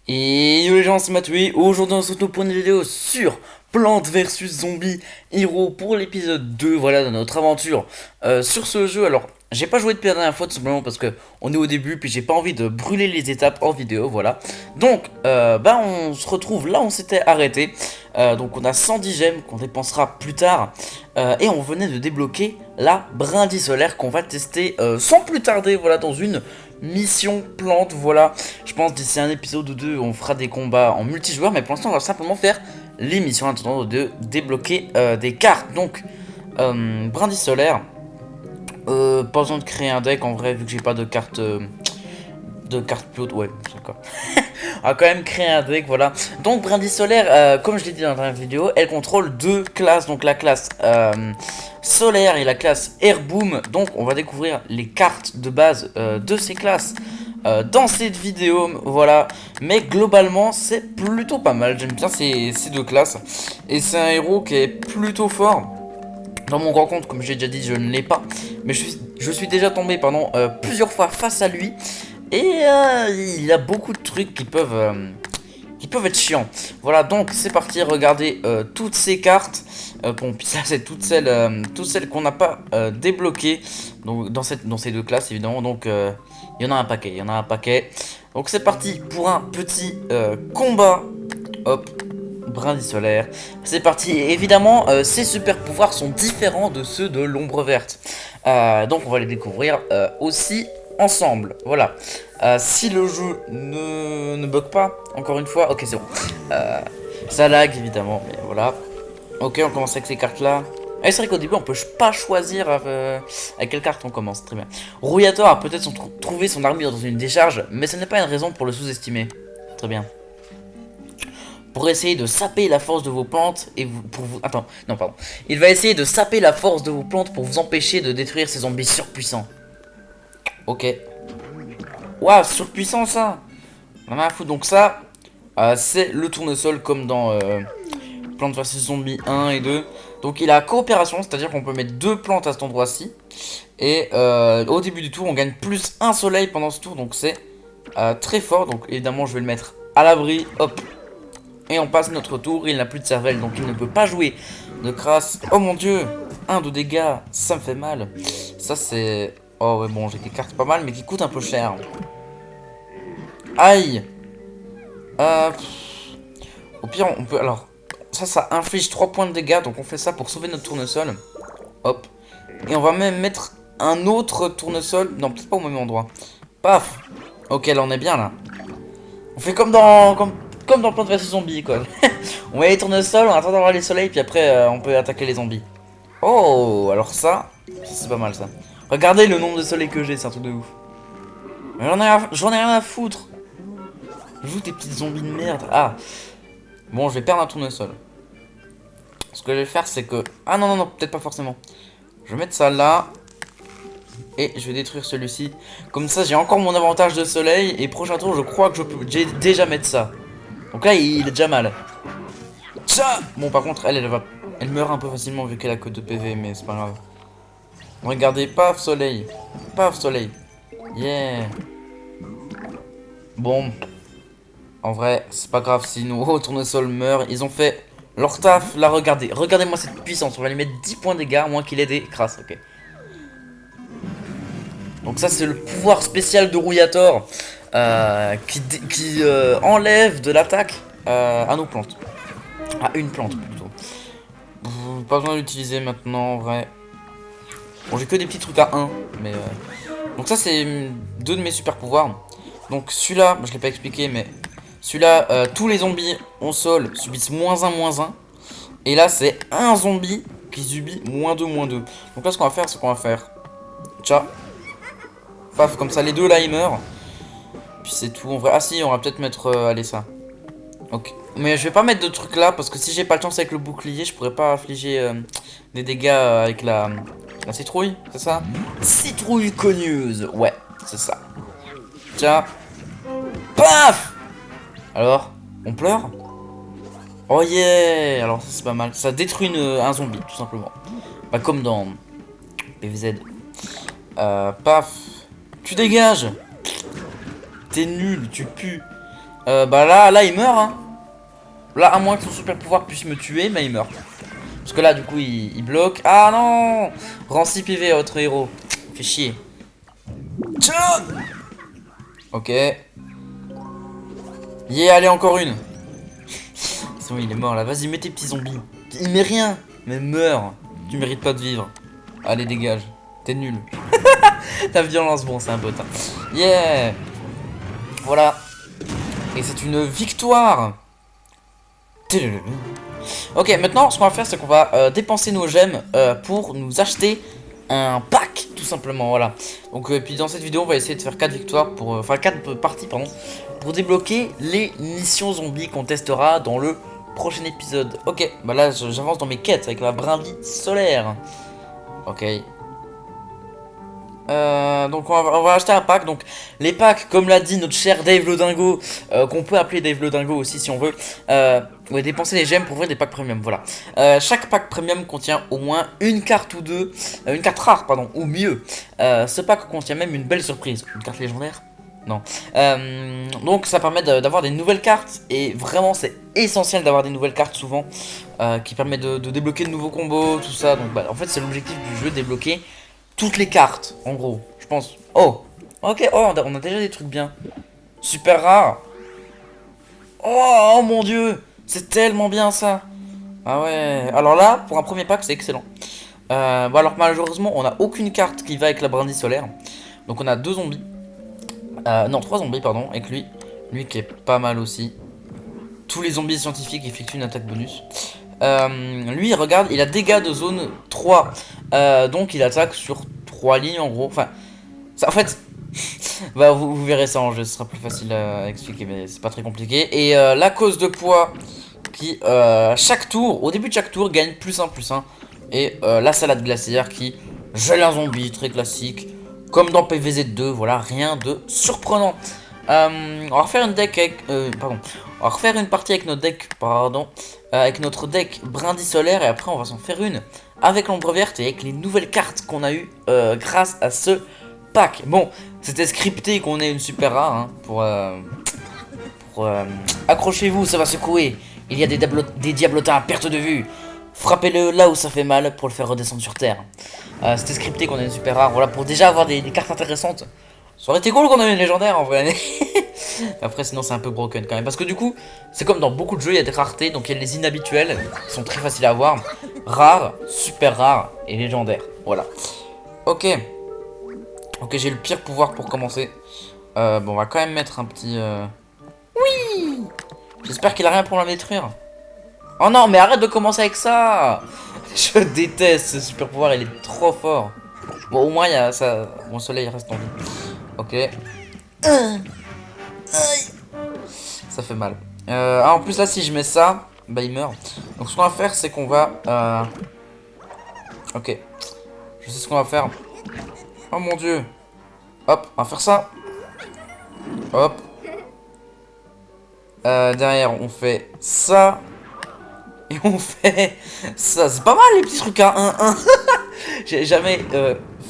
Et yo les gens, c'est Mathieu. Aujourd'hui on se retrouve pour une vidéo sur Plantes vs Zombies Hero pour l'épisode 2, voilà, de notre aventure sur ce jeu. Alors, j'ai pas joué depuis la dernière fois tout simplement parce que on est au début, puis j'ai pas envie de brûler les étapes en vidéo, voilà. Donc, bah on se retrouve là où on s'était arrêté. Donc on a 110 gemmes qu'on dépensera plus tard. Et on venait de débloquer la brindille solaire qu'on va tester sans plus tarder, voilà, dans une mission plante, voilà. Je pense d'ici un épisode ou deux, on fera des combats en multijoueur, mais pour l'instant, on va simplement faire les missions en attendant de débloquer des cartes. Donc, brindille solaire. Pas besoin de créer un deck en vrai, vu que j'ai pas de carte plus haute. Ouais, d'accord. On va quand même créer un deck, voilà. Donc, brindille solaire, comme je l'ai dit dans la dernière vidéo, elle contrôle deux classes. Donc, la classe solaire et la classe airboom. Donc, on va découvrir les cartes de base de ces classes dans cette vidéo, voilà. Mais globalement, c'est plutôt pas mal. J'aime bien ces deux classes. Et c'est un héros qui est plutôt fort. Dans mon grand compte, comme j'ai déjà dit, je ne l'ai pas. Mais je suis déjà tombé plusieurs fois face à lui. Et il a beaucoup de trucs qui peuvent être chiants. Voilà, donc c'est parti. Regardez toutes ces cartes. Bon, puis ça, c'est toutes celles qu'on n'a pas débloquées. Donc, dans ces deux classes, évidemment. Donc, il y en a un paquet. Il y en a un paquet. Donc, c'est parti pour un petit combat. Hop. Brindille solaire. C'est parti. Et évidemment, ces super pouvoirs sont différents de ceux de l'ombre verte. Donc on va les découvrir aussi ensemble. Voilà. Si le jeu ne bug pas, encore une fois, ok c'est bon. Ça lag évidemment, mais voilà. Ok, on commence avec ces cartes là. Et c'est vrai qu'au début on peut pas choisir avec quelle carte on commence. Très bien. Rouillator a peut-être trouvé son armure dans une décharge, mais ce n'est pas une raison pour le sous-estimer. Très bien. Pour essayer de saper la force de vos plantes et Attends, non pardon. Il va essayer de saper la force de vos plantes pour vous empêcher de détruire ces zombies surpuissants. Ok. Waouh, surpuissant ça. On a foutre. Donc ça, c'est le tournesol comme dans Plantes vs Zombies 1 et 2. Donc il a coopération, c'est-à-dire qu'on peut mettre deux plantes à cet endroit-ci. Et au début du tour, on gagne plus un soleil pendant ce tour. Donc c'est très fort. Donc évidemment, je vais le mettre à l'abri. Hop. Et on passe notre tour, il n'a plus de cervelle, donc il ne peut pas jouer de crasse. Oh mon dieu, 1 de dégâts, ça me fait mal. Ça c'est... Oh ouais bon, j'ai des cartes pas mal, mais qui coûtent un peu cher. Aïe. Au pire, on peut... Alors, ça inflige 3 points de dégâts, donc on fait ça pour sauver notre tournesol. Hop. Et on va même mettre un autre tournesol. Non, peut-être pas au même endroit. Paf. Ok, là on est bien là. On fait comme dans Plantes vs Zombies quoi. On met les tournesols, on attend d'avoir les soleils, puis après on peut attaquer les zombies. Oh, alors ça c'est pas mal ça. Regardez le nombre de soleils que j'ai, c'est un truc de ouf. J'en ai rien à foutre. Joue tes petites zombies de merde. Ah, bon, je vais perdre un tournesol. Ce que je vais faire, c'est que... Ah non, non, non, peut-être pas forcément. Je vais mettre ça là. Et je vais détruire celui-ci. Comme ça, j'ai encore mon avantage de soleil. Et prochain tour, je crois que je peux déjà mettre ça. Donc là, il est déjà mal. Ça. Bon, par contre, elle meurt un peu facilement vu qu'elle a que 2 PV, mais c'est pas grave. Regardez, paf, soleil. Paf, soleil. Yeah. Bon. En vrai, c'est pas grave si nos tournesols meurent. Ils ont fait leur taf. Là, regardez. Regardez-moi cette puissance. On va lui mettre 10 points de dégâts, à moins qu'il ait des crasses. Ok. Donc ça, c'est le pouvoir spécial de Rouillator. Qui enlève de l'attaque à nos plantes. À une plante plutôt. Pas besoin d'utiliser maintenant en vrai. Bon, j'ai que des petits trucs à 1. Mais donc ça c'est deux de mes super pouvoirs. Donc celui-là, je l'ai pas expliqué, mais celui-là, tous les zombies au sol subissent -1/-1. Et là c'est un zombie qui subit -2/-2. Donc là ce qu'on va faire, c'est qu'on va faire tcha. Paf, comme ça les deux là ils meurent. Puis c'est tout en vrai. Ah si, on va peut-être mettre allez ça. Ok. Mais je vais pas mettre de trucs là parce que si j'ai pas le chance avec le bouclier, je pourrais pas affliger des dégâts avec la citrouille, c'est ça? Citrouille cogneuse, ouais, c'est ça. Tiens. Paf. Alors, on pleure? Oh yeah. Alors ça c'est pas mal. Ça détruit un zombie, tout simplement. Bah comme dans PVZ. Paf. Tu dégages. T'es nul, tu pues. Bah là il meurt hein. Là à moins que son super pouvoir puisse me tuer, mais il meurt. Parce que là du coup il bloque. Ah non. Rancy PV votre héros. Fait chier. Tiens. Ok. Yeah, allez encore une. C'est bon il est mort là. Vas-y mets tes petits zombies. Il met rien. Mais meurs. Tu mérites pas de vivre. Allez dégage. T'es nul. Ta violence bon c'est un bot hein. Yeah. Voilà. Et c'est une victoire. Ok, maintenant ce qu'on va faire c'est qu'on va dépenser nos gemmes pour nous acheter un pack tout simplement, voilà. Donc puis dans cette vidéo on va essayer de faire 4 victoires pour enfin 4 parties pardon pour débloquer les missions zombies qu'on testera dans le prochain épisode. Ok, bah là j'avance dans mes quêtes avec la brindille solaire. Ok. Donc on va acheter un pack. Donc les packs, comme l'a dit notre cher Dave Lodingo, qu'on peut appeler Dave Lodingo aussi si on veut, on va dépenser les gemmes pour ouvrir des packs premium. Voilà. Chaque pack premium contient au moins une carte ou deux, une carte rare pardon, ou mieux. Ce pack contient même une belle surprise, une carte légendaire. Non. Donc ça permet d'avoir des nouvelles cartes et vraiment c'est essentiel d'avoir des nouvelles cartes souvent qui permet de débloquer de nouveaux combos, tout ça. Donc bah, en fait c'est l'objectif du jeu, débloquer toutes les cartes, en gros, je pense. Oh, ok, oh, on a déjà des trucs bien. Super rare. Oh, mon dieu, c'est tellement bien ça. Ah ouais, alors là, pour un premier pack, c'est excellent. Bon alors malheureusement, on n'a aucune carte qui va avec la brindille solaire. Donc on a 2 zombies. Non, 3 zombies, pardon, avec lui. Lui qui est pas mal aussi. Tous les zombies scientifiques effectuent une attaque bonus. Lui, regarde, il a dégâts de zone 3. Donc il attaque sur 3 lignes en gros. Enfin, ça, en fait, bah, vous verrez ça en jeu, ce sera plus facile à expliquer, mais c'est pas très compliqué. Et la cause de poids qui, chaque tour, au début de chaque tour, gagne +1/+1. Et la salade glaciaire qui gèle un zombie, très classique. Comme dans PVZ2, voilà, rien de surprenant. On va refaire une deck avec, pardon. On va refaire une partie avec notre deck, pardon, avec notre deck brindille solaire et après on va s'en faire une avec l'ombre verte et avec les nouvelles cartes qu'on a eu grâce à ce pack. Bon, c'était scripté qu'on ait une super rare hein, pour accrochez-vous, ça va secouer. Il y a des diablotins à perte de vue. Frappez-le là où ça fait mal pour le faire redescendre sur terre. C'était scripté qu'on ait une super rare, voilà, pour déjà avoir des cartes intéressantes. Ça aurait été cool qu'on ait une légendaire en vrai. Après sinon c'est un peu broken quand même. Parce que du coup c'est comme dans beaucoup de jeux, il y a des raretés. Donc il y a les inhabituels qui sont très faciles à avoir. Rares, super rares et légendaires. Voilà. Ok. Ok, j'ai le pire pouvoir pour commencer. Bon on va quand même mettre un petit... Oui. J'espère qu'il a rien pour la détruire. Oh non mais arrête de commencer avec ça. Je déteste ce super pouvoir, il est trop fort. Bon au moins il y a ça... Mon soleil reste en vie. Ok. Ça fait mal. En plus là si je mets ça, bah il meurt. Donc ce qu'on va faire c'est qu'on va... Ok. Je sais ce qu'on va faire. Oh mon dieu. Hop, on va faire ça. Hop. Derrière on fait ça. Et on fait ça. C'est pas mal les petits trucs à 1-1. J'ai jamais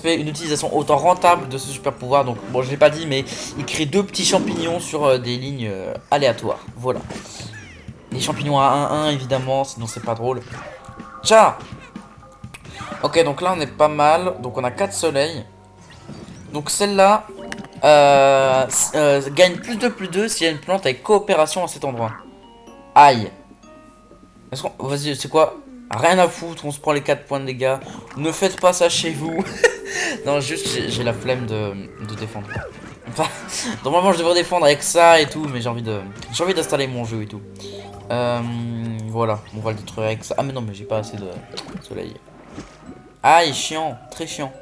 fait une utilisation autant rentable de ce super pouvoir. Donc bon je l'ai pas dit mais il crée 2 petits champignons sur des lignes aléatoires. Voilà. Les champignons à 1-1 évidemment, sinon c'est pas drôle. Tcha. Ok donc là on est pas mal. Donc on a 4 soleils. Donc celle-là gagne +2/+2 s'il y a une plante avec coopération à cet endroit. Aïe. Vas-y c'est quoi? Rien à foutre, on se prend les 4 points de dégâts. Ne faites pas ça chez vous. Non, juste j'ai la flemme de défendre. Enfin, normalement je devrais défendre avec ça et tout, mais j'ai envie d'installer mon jeu et tout. Voilà, on va le détruire avec ça. Ah mais non, mais j'ai pas assez de soleil. Ah, il est chiant, très chiant.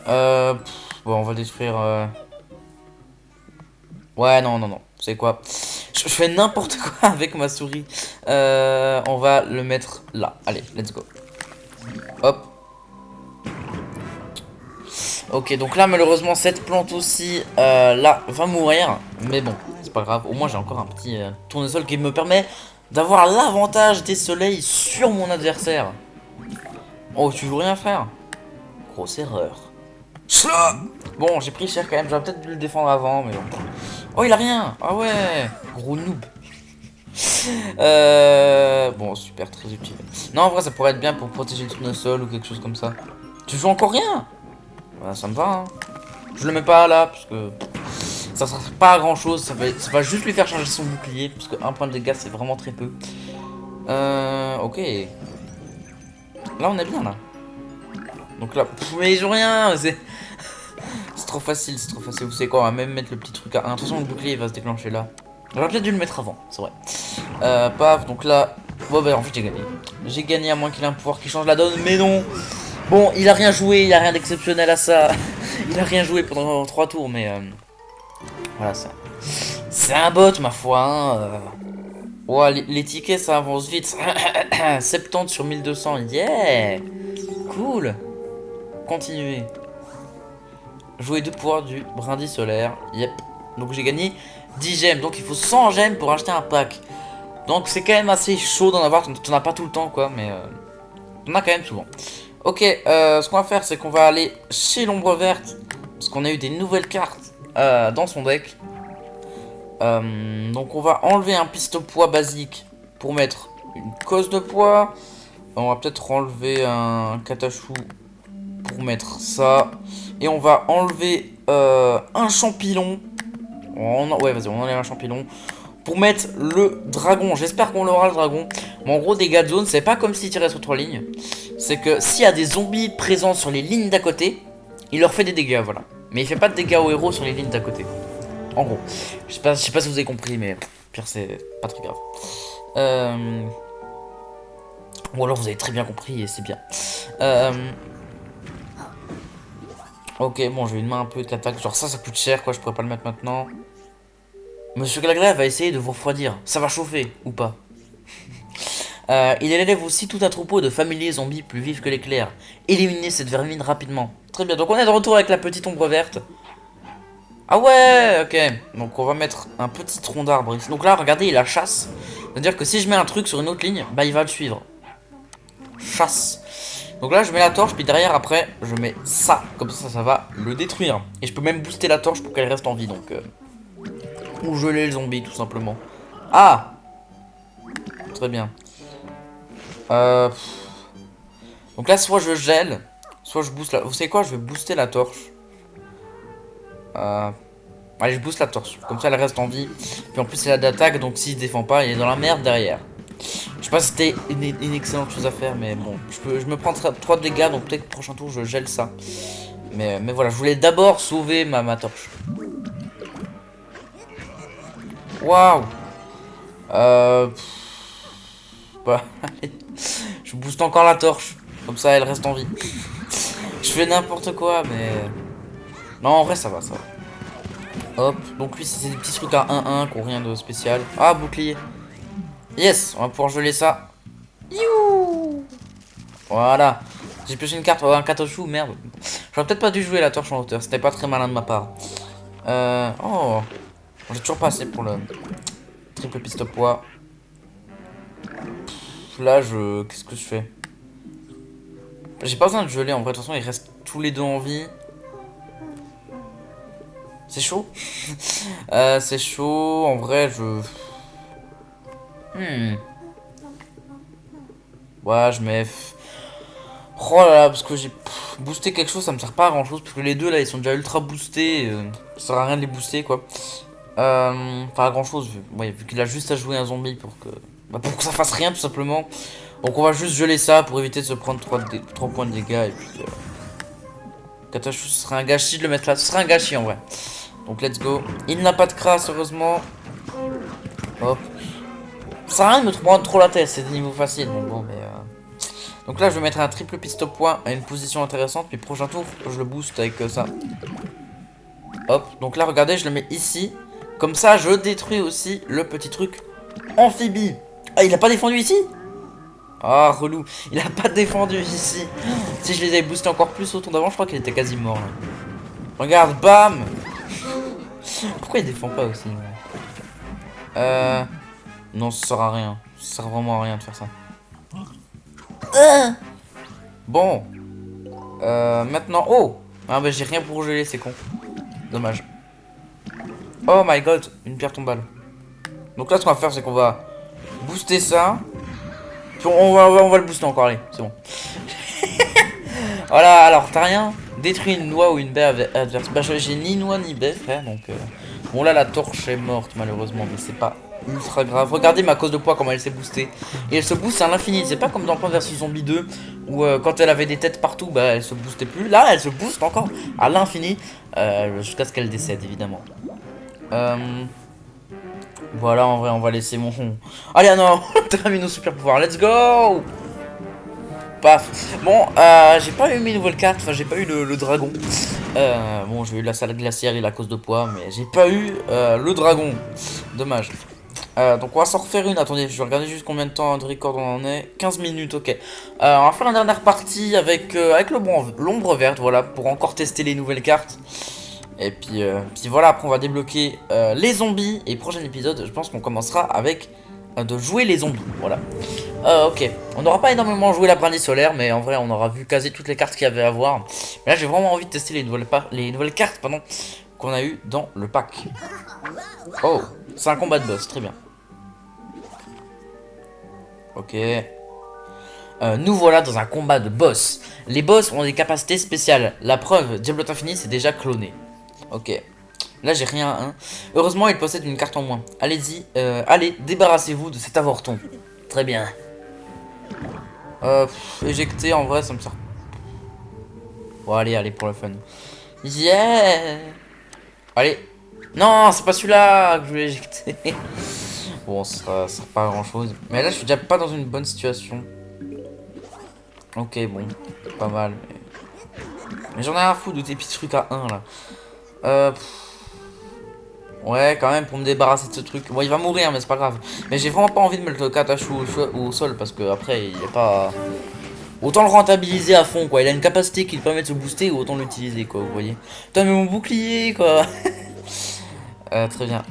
Bon, on va détruire... Ouais, non, non, non. C'est quoi? Je fais n'importe quoi avec ma souris. On va le mettre là. Allez, let's go. Hop. Ok, donc là, malheureusement, cette plante aussi, là, va mourir. Mais bon, c'est pas grave. Au moins, j'ai encore un petit tournesol qui me permet d'avoir l'avantage des soleils sur mon adversaire. Oh, tu veux rien faire? Grosse erreur. Bon, j'ai pris cher quand même. J'aurais peut-être dû le défendre avant, mais bon. Oh, il a rien. Ah ouais. Gros noob. Bon, super, très utile. Non, en vrai, ça pourrait être bien pour protéger le tournesol ou quelque chose comme ça. Tu joues encore rien? Bah, ça me va, hein. Je le mets pas là, parce que ça sert pas à grand chose. Ça va juste lui faire changer son bouclier, parce que un point de dégâts, c'est vraiment très peu. Ok. Là, on est bien, là. Donc là, mais ils ont rien. C'est trop facile, c'est trop facile. Vous savez quoi, on va même mettre le petit truc à 1. De toute façon, le bouclier, il va se déclencher là. J'aurais peut-être dû le mettre avant, c'est vrai. Paf, donc là... Bon, bah, en fait, j'ai gagné. J'ai gagné, à moins qu'il ait un pouvoir qui change la donne, mais non. Bon, il a rien joué, il a rien d'exceptionnel à ça. Il a rien joué pendant 3 tours, mais... voilà, ça. C'est un bot, ma foi, hein. Ouais, les tickets, ça avance vite. 70 sur 1200, yeah. Cool. Continuez. Jouer 2 pouvoirs du brindis solaire. Yep. Donc j'ai gagné 10 gemmes. Donc il faut 100 gemmes pour acheter un pack. Donc c'est quand même assez chaud d'en avoir. T'en as pas tout le temps, quoi. Mais t'en as quand même souvent. Ok, ce qu'on va faire, c'est qu'on va aller chez l'ombre verte. Parce qu'on a eu des nouvelles cartes dans son deck. Donc on va enlever un piste-poids basique pour mettre une cause de poids. On va peut-être enlever un catachou pour mettre ça. Et on va enlever un champignon. Ouais, vas-y, on enlève un champignon. Pour mettre le dragon. J'espère qu'on l'aura, le dragon. Mais en gros, dégâts de zone, c'est pas comme s'il tirait sur 3 lignes. C'est que s'il y a des zombies présents sur les lignes d'à côté, il leur fait des dégâts, voilà. Mais il fait pas de dégâts aux héros sur les lignes d'à côté. En gros. Je sais pas si vous avez compris, mais pire, c'est pas très grave. Ou alors vous avez très bien compris et c'est bien. Ok, bon, j'ai une main un peu d'attaque. Genre ça coûte cher, quoi. Je pourrais pas le mettre maintenant. Monsieur Glagrève va essayer de vous refroidir. Ça va chauffer, ou pas. Il élève aussi tout un troupeau de familiers zombies plus vifs que l'éclair. Éliminez cette vermine rapidement. Très bien, donc on est de retour avec la petite ombre verte. Ah ouais, ok. Donc on va mettre un petit tronc d'arbre ici. Donc là, regardez, il a chasse. C'est-à-dire que si je mets un truc sur une autre ligne, bah il va le suivre. Chasse. Donc là, je mets la torche, puis derrière, après, je mets ça. Comme ça va le détruire. Et je peux même booster la torche pour qu'elle reste en vie, donc... Ou geler le zombie, tout simplement. Ah! Très bien. Donc là, soit je gèle, soit je booste la... Vous savez quoi? Je vais booster la torche. Allez, je booste la torche. Comme ça, elle reste en vie. Puis en plus, elle a d'attaque, donc s'il se défend pas, il est dans la merde derrière. Je sais pas si c'était une excellente chose à faire, mais bon. Je me prends 3 dégâts, donc peut-être que prochain tour, je gèle ça. Mais voilà, je voulais d'abord sauver ma torche. Waouh! Bah, allez. Je booste encore la torche. Comme ça, elle reste en vie. Je fais n'importe quoi, mais... Non, en vrai, ça va, ça va. Hop, donc lui, c'est des petits trucs à 1-1 qui ont rien de spécial. Ah, bouclier. Yes, on va pouvoir geler ça. You. Voilà. J'ai pioché une carte, un catachou, merde. J'aurais peut-être pas dû jouer la torche en hauteur, c'était pas très malin de ma part. Oh. J'ai toujours pas assez pour le triple piste poids. Là, qu'est-ce que je fais? J'ai pas besoin de geler en vrai, de toute façon, ils restent tous les deux en vie. C'est chaud. C'est chaud, en vrai, Ouais, je mets... Oh là là, parce que j'ai boosté quelque chose, ça me sert pas à grand chose. Parce que les deux là, ils sont déjà ultra boostés. Ça sert à rien de les booster quoi. Pas à grand chose, vu qu'il a juste à jouer un zombie pour que ça fasse rien tout simplement. Donc on va juste geler ça pour éviter de se prendre 3 points de dégâts. Et puis. Katachu, ce serait un gâchis de le mettre là. Ce serait un gâchis en vrai. Donc let's go. Il n'a pas de crasse, heureusement. Hop. Ça sert à rien de me prendre trop la tête, c'est des niveaux faciles. Donc bon, mais. Donc là, je vais mettre un triple piste au point à une position intéressante. Puis prochain tour, je le booste avec ça. Hop. Donc là, regardez, je le mets ici. Comme ça, je détruis aussi le petit truc amphibie. Ah, il a pas défendu ici? Ah, relou. Il a pas défendu ici. Si je les avais boostés encore plus au tour d'avant, je crois qu'il était quasi mort. Là. Regarde, bam. Pourquoi il défend pas aussi? Non, ça sert à rien. Ça sert vraiment à rien de faire ça. Bon. Maintenant... Oh. Ah bah j'ai rien pour geler, c'est con. Dommage. Oh my god, une pierre tombale. Donc là, ce qu'on va faire, c'est qu'on va booster ça. Puis on va le booster encore, allez, c'est bon. Voilà, alors t'as rien détruit une noix ou une baie adverse. Bah j'ai ni noix ni baie, frère, donc... Bon là, la torche est morte, malheureusement, mais c'est pas ultra grave. Regardez ma cause de poids, comment elle s'est boostée. Et elle se booste à l'infini, c'est pas comme dans Plants vs Zombie 2, où quand elle avait des têtes partout, bah elle se boostait plus. Là, elle se booste encore à l'infini, jusqu'à ce qu'elle décède, évidemment. Voilà, en vrai, on va laisser mon... Allez, ah non, termine nos super pouvoirs, let's go. Paf. Bon, j'ai pas eu mes nouvelles cartes, enfin j'ai pas eu le dragon. Bon, j'ai eu la salle glaciaire et la cause de poids, mais j'ai pas eu le dragon. Dommage. Donc on va s'en refaire une. Attendez, je vais regarder juste combien de temps de record on en est. 15 minutes, ok. On va faire une dernière partie avec, l'ombre verte, voilà, pour encore tester les nouvelles cartes. Et puis voilà, après on va débloquer les zombies. Et prochain épisode, je pense qu'on commencera avec de jouer les zombies, voilà. Ok, on n'aura pas énormément joué la brindille solaire, mais en vrai on aura vu quasi toutes les cartes qu'il y avait à voir. Mais là j'ai vraiment envie de tester les nouvelles cartes qu'on a eu dans le pack. Oh, c'est un combat de boss, très bien. Ok. Nous voilà dans un combat de boss. Les boss ont des capacités spéciales. La preuve, Diablotin Infini c'est déjà cloné. Ok. Là j'ai rien, hein. Heureusement il possède une carte en moins. Allez-y, allez, débarrassez-vous de cet avorton. Très bien. Éjecter en vrai ça me sert. Bon allez pour le fun. Yeah. Allez. Non c'est pas celui-là que je voulais éjecter. Bon ça sert pas à grand chose. Mais là je suis déjà pas dans une bonne situation. Ok bon. Pas mal. Mais j'en ai rien à foutre de tes petits trucs à 1 là. Ouais, quand même, pour me débarrasser de ce truc. Bon, il va mourir, mais c'est pas grave. Mais j'ai vraiment pas envie de mettre le Katachu au sol parce que après, il est pas. Autant le rentabiliser à fond, quoi. Il a une capacité qui lui permet de se booster, ou autant l'utiliser, quoi. Vous voyez. Putain, mais mon bouclier, quoi. Très bien.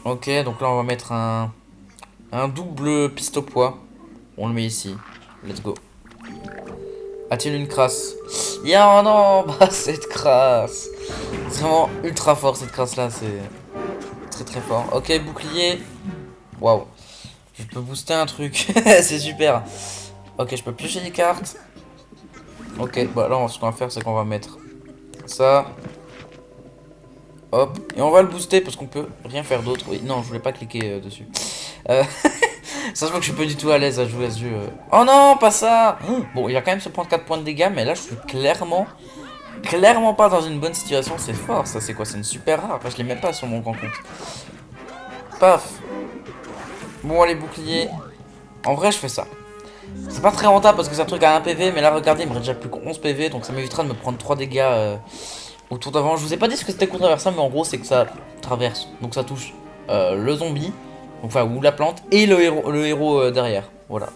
Ok, donc là, on va mettre un double piste au poids. On le met ici. Let's go. A-t-il une crasse? Oh non, bah cette crasse. C'est vraiment ultra fort cette crasse là, c'est très fort. Ok, bouclier. Waouh. Je peux booster un truc, c'est super. Ok, je peux piocher des cartes. Ok, bah là ce qu'on va faire c'est qu'on va mettre ça. Hop, et on va le booster parce qu'on peut rien faire d'autre. Oui, non, je voulais pas cliquer dessus. Ça se voit que je suis pas du tout à l'aise à jouer à ce jeu. Oh non, pas ça. Bon, il va quand même se prendre 4 points de dégâts, mais là je suis clairement pas dans une bonne situation. C'est fort, ça c'est quoi? C'est une super rare. Enfin, je l'ai même pas sur mon grand compte. Paf. Bon, allez, bouclier. En vrai, je fais ça. C'est pas très rentable parce que c'est un truc à 1 PV, mais là, regardez, il me reste déjà plus que 11 PV, donc ça m'évitera de me prendre 3 dégâts autour d'avant. Je vous ai pas dit ce que c'était controversable, mais en gros, c'est que ça traverse. Donc ça touche le zombie, enfin, ou la plante, et le héros derrière. Voilà.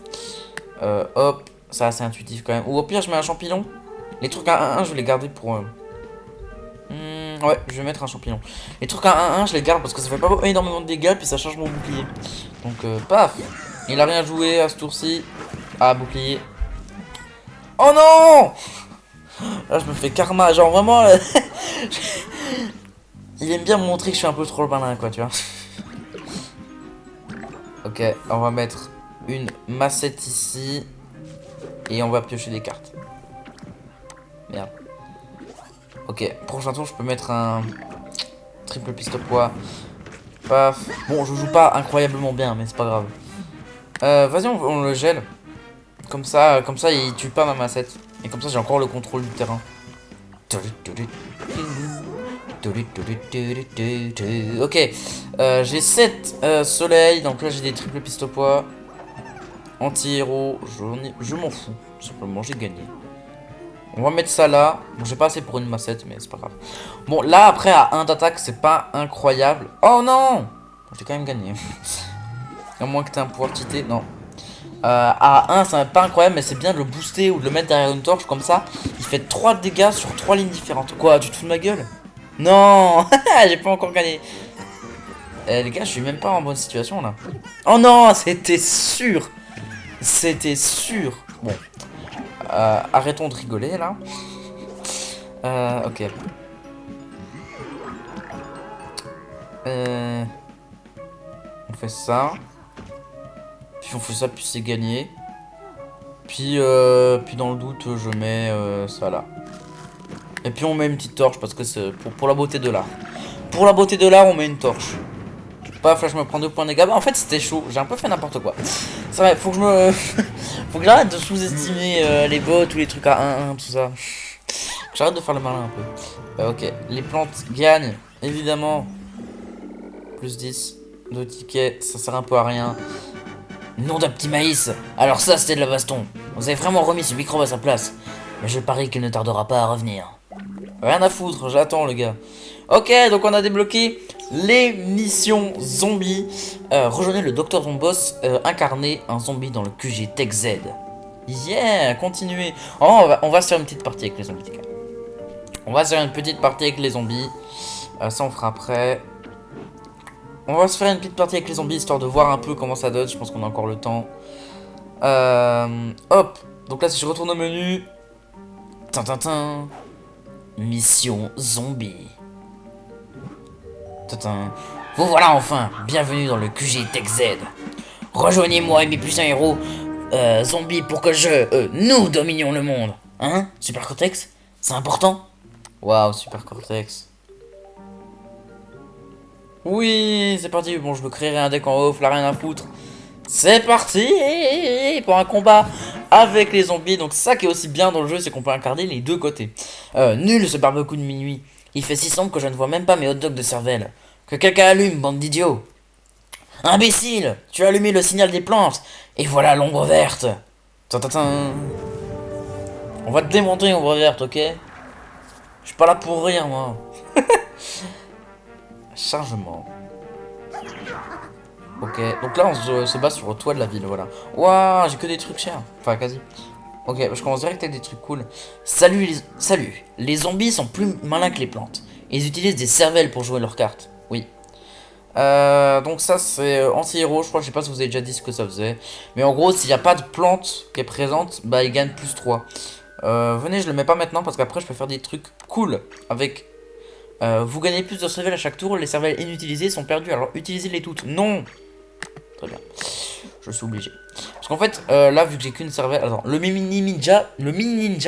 Hop, ça c'est intuitif quand même. Ou au pire, je mets un champignon. Les trucs à 1-1, je vais les garder pour. Ouais, je vais mettre un champignon. Les trucs à 1-1, je les garde parce que ça fait pas énormément de dégâts, puis ça change mon bouclier. Donc, paf. Il a rien joué à ce tour-ci. Ah, bouclier. Oh non! Là, je me fais karma. Genre, vraiment. Il aime bien me montrer que je suis un peu trop le malin, quoi, tu vois. Ok, on va mettre une massette ici. Et on va piocher des cartes. Merde. Ok, prochain tour, je peux mettre un triple piste au poids. Paf. Bon, je joue pas incroyablement bien, mais c'est pas grave. Vas-y, on le gèle. Comme ça, il tue pas ma massette. Et comme ça, j'ai encore le contrôle du terrain. Ok, j'ai 7 soleils. Donc là, j'ai des triples pistes au poids. Anti-héros, je m'en fous. Tout simplement, j'ai gagné. On va mettre ça là. Bon, j'ai pas assez pour une massette, mais c'est pas grave. Bon, là, après, à 1 d'attaque, c'est pas incroyable. Oh non! J'ai quand même gagné. À moins que t'aies un pouvoir cheaté. Non. À 1, c'est pas incroyable, mais c'est bien de le booster ou de le mettre derrière une torche. Comme ça, il fait 3 dégâts sur 3 lignes différentes. Quoi, tu te fous de ma gueule? Non! J'ai pas encore gagné. Les gars, je suis même pas en bonne situation là. Oh non, c'était sûr! C'était sûr! Bon. Arrêtons de rigoler là. Ok. On fait ça. Puis on fait ça, puis c'est gagné. Puis dans le doute, je mets ça là. Et puis on met une petite torche parce que c'est pour la beauté de l'art. Pour la beauté de l'art, on met une torche. Paf, là je me prends 2 points de dégâts. Bah, en fait c'était chaud, j'ai un peu fait n'importe quoi. Ça va, faut que je me... faut que j'arrête de sous-estimer les bots ou les trucs à 1-1, tout ça. J'arrête de faire le malin un peu. Ok, les plantes gagnent, évidemment. Plus 10 de tickets, ça sert un peu à rien. Nom d'un petit maïs. Alors ça c'était de la baston. Vous avez vraiment remis ce microbe à sa place. Mais je parie qu'il ne tardera pas à revenir. Rien à foutre, j'attends le gars. Ok, donc on a débloqué les missions zombies. Rejoignez le Dr Zombos, incarner un zombie dans le QG Tech Z. Yeah, continuez. Oh, on va se faire une petite partie avec les zombies. On va se faire une petite partie avec les zombies. Ça on fera après. On va se faire une petite partie avec les zombies histoire de voir un peu comment ça donne. Je pense qu'on a encore le temps. Hop. Donc là si je retourne au menu. Tintintin. Mission zombie. Tintin. Vous voilà enfin. Bienvenue dans le QG Tech Z. Rejoignez-moi et mes puissants héros zombies pour que nous dominions le monde. Hein, Super Cortex? C'est important? Waouh, Super Cortex. Oui, c'est parti. Bon, je me créerai un deck en off, là rien à foutre. C'est parti pour un combat avec les zombies. Donc ça qui est aussi bien dans le jeu, c'est qu'on peut incarner les deux côtés. Nul ce barbecue de minuit. Il fait si sombre que je ne vois même pas mes hot dogs de cervelle. Que quelqu'un allume, bande d'idiots. Imbécile, tu as allumé le signal des plantes. Et voilà l'ombre verte. Tintintin. On va te démonter, ombre verte, ok? Je suis pas là pour rire, moi. Chargement. Ok, donc là on se base sur le toit de la ville, voilà. Waouh, j'ai que des trucs chers. Enfin, quasi. Ok, je commence direct avec des trucs cool. Salut, les zombies sont plus malins que les plantes. Ils utilisent des cervelles pour jouer leurs cartes. Oui. Donc ça c'est anti-héros, je crois, je sais pas si vous avez déjà dit ce que ça faisait. Mais en gros, s'il n'y a pas de plante qui est présente, bah il gagne plus 3. Venez, je le mets pas maintenant parce qu'après je peux faire des trucs cool avec... vous gagnez plus de cervelles à chaque tour, les cervelles inutilisées sont perdues, alors utilisez-les toutes. Non. Très bien. Je suis obligé. Parce qu'en fait, là, vu que j'ai qu'une cervelle... Attends, le mini ninja,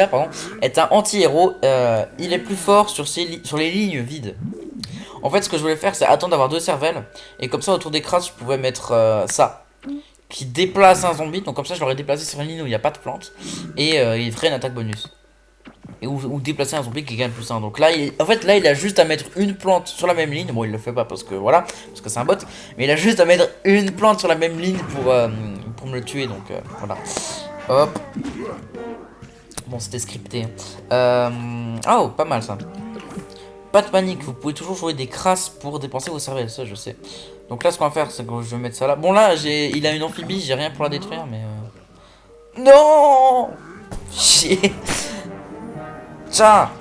pardon, est un anti-héros. Il est plus fort sur les lignes vides. En fait, ce que je voulais faire, c'est attendre d'avoir 2 cervelles. Et comme ça, autour des crasses, je pouvais mettre ça. Qui déplace un zombie. Donc comme ça, je l'aurais déplacé sur une ligne où il n'y a pas de plante. Et il ferait une attaque bonus. Et ou déplacer un zombie qui gagne plus 1. Donc là, en fait, là, il a juste à mettre une plante sur la même ligne. Bon, il le fait pas parce que voilà, parce que c'est un bot. Mais il a juste à mettre une plante sur la même ligne pour me le tuer. Donc voilà. Hop. Bon, c'était scripté. Oh, pas mal ça. Pas de panique, vous pouvez toujours jouer des crasses pour dépenser vos cervelles, ça je sais. Donc là, ce qu'on va faire, c'est que je vais mettre ça là. Bon, là, il a une amphibie, j'ai rien pour la détruire, mais. Non. Chier. Tiens.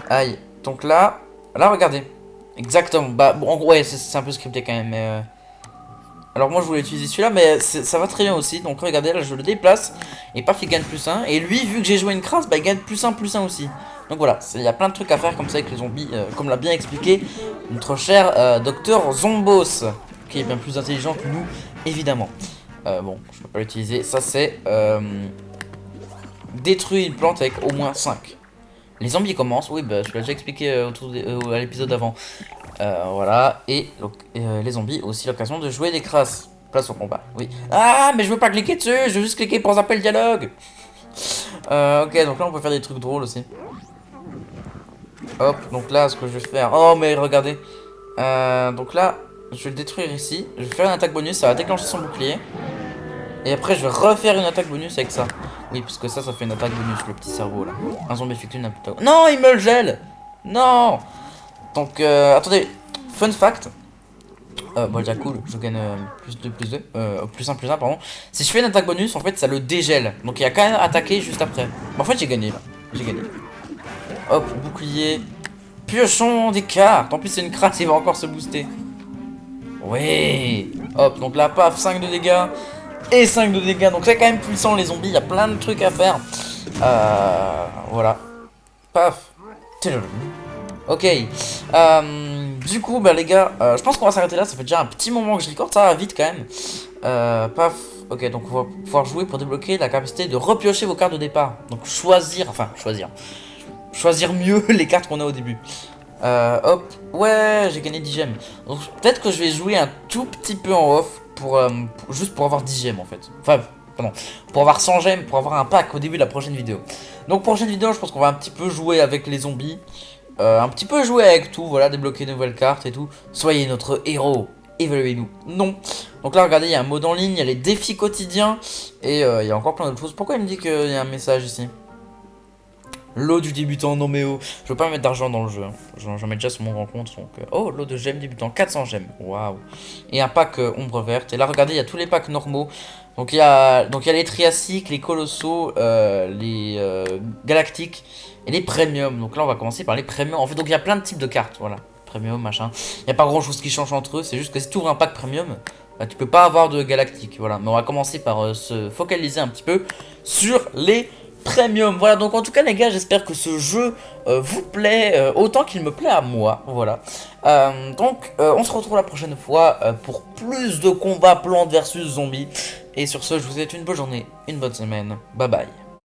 Aïe. Donc là, regardez. Exactement. Bah, bon, en gros, ouais, c'est un peu scripté quand même, mais. Alors moi je voulais utiliser celui-là, mais ça va très bien aussi. Donc regardez, là je le déplace. Et paf, il gagne plus 1. Et lui, vu que j'ai joué une crasse, bah il gagne plus 1 aussi. Donc voilà, il y a plein de trucs à faire comme ça avec les zombies. Comme l'a bien expliqué notre cher docteur Zombos. Qui est bien plus intelligent que nous, évidemment. Bon, je peux pas l'utiliser. Ça c'est... détruire une plante avec au moins 5. Les zombies commencent. Oui, bah je l'ai déjà expliqué à l'épisode d'avant. Voilà, et les zombies ont aussi l'occasion de jouer des crasses. Place au combat, oui. Ah, mais je veux pas cliquer dessus, je veux juste cliquer pour zapper le dialogue. Ok, donc là on peut faire des trucs drôles aussi. Hop, donc là ce que je vais faire... Oh, mais regardez. Donc là, je vais le détruire ici. Je vais faire une attaque bonus, ça va déclencher son bouclier. Et après je vais refaire une attaque bonus avec ça. Oui, parce que ça fait une attaque bonus, le petit cerveau là. Un zombie effectue une attaque... Non, il me le gèle. Non. Donc, attendez, fun fact. Bon, déjà cool, je gagne plus 1, pardon. Si je fais une attaque bonus, en fait, ça le dégèle. Donc, il y a quand même attaqué juste après. Mais en fait, j'ai gagné là. J'ai gagné. Hop, bouclier. Piochon des cartes. En plus, c'est une crasse, il va encore se booster. Oui. Hop, donc là, paf, 5 de dégâts. Et 5 de dégâts. Donc, c'est quand même puissant, les zombies. Il y a plein de trucs à faire. Voilà. Paf. Ok, Du coup, bah les gars, je pense qu'on va s'arrêter là. Ça fait déjà un petit moment que je record, ça va vite quand même. Paf. Ok, donc on va pouvoir jouer pour débloquer la capacité de repiocher vos cartes de départ. Donc choisir mieux les cartes qu'on a au début. Hop, ouais, j'ai gagné 10 gemmes. Donc peut-être que je vais jouer un tout petit peu en off juste pour avoir 10 gemmes en fait. Enfin, pardon, pour avoir 100 gemmes, pour avoir un pack au début de la prochaine vidéo. Donc prochaine vidéo, je pense qu'on va un petit peu jouer avec les zombies. Un petit peu jouer avec tout, voilà, débloquer de nouvelles cartes et tout. Soyez notre héros, évaluez-nous. Non. Donc là, regardez, il y a un mode en ligne, il y a les défis quotidiens et il y a encore plein d'autres choses. Pourquoi il me dit qu'il y a un message ici? Lot du débutant, non mais oh, je veux pas mettre d'argent dans le jeu, hein. J'en mets déjà sur mon grand compte, donc oh, lot de gemmes débutant, 400 gemmes, waouh. Et un pack ombre verte, et là regardez, il y a tous les packs normaux. Donc il y a les triassiques, les colossaux, les galactiques et les premium. Donc là on va commencer par les premium, en fait donc il y a plein de types de cartes, voilà. Premium, machin, il n'y a pas grand chose qui change entre eux, c'est juste que si tu ouvres un pack premium, bah, tu peux pas avoir de galactique, voilà. Mais on va commencer par se focaliser un petit peu sur les premium. Voilà, donc en tout cas les gars, j'espère que ce jeu vous plaît autant qu'il me plaît à moi. Voilà. On se retrouve la prochaine fois pour plus de combats Plantes versus zombies. Et sur ce, je vous souhaite une bonne journée, une bonne semaine. Bye bye.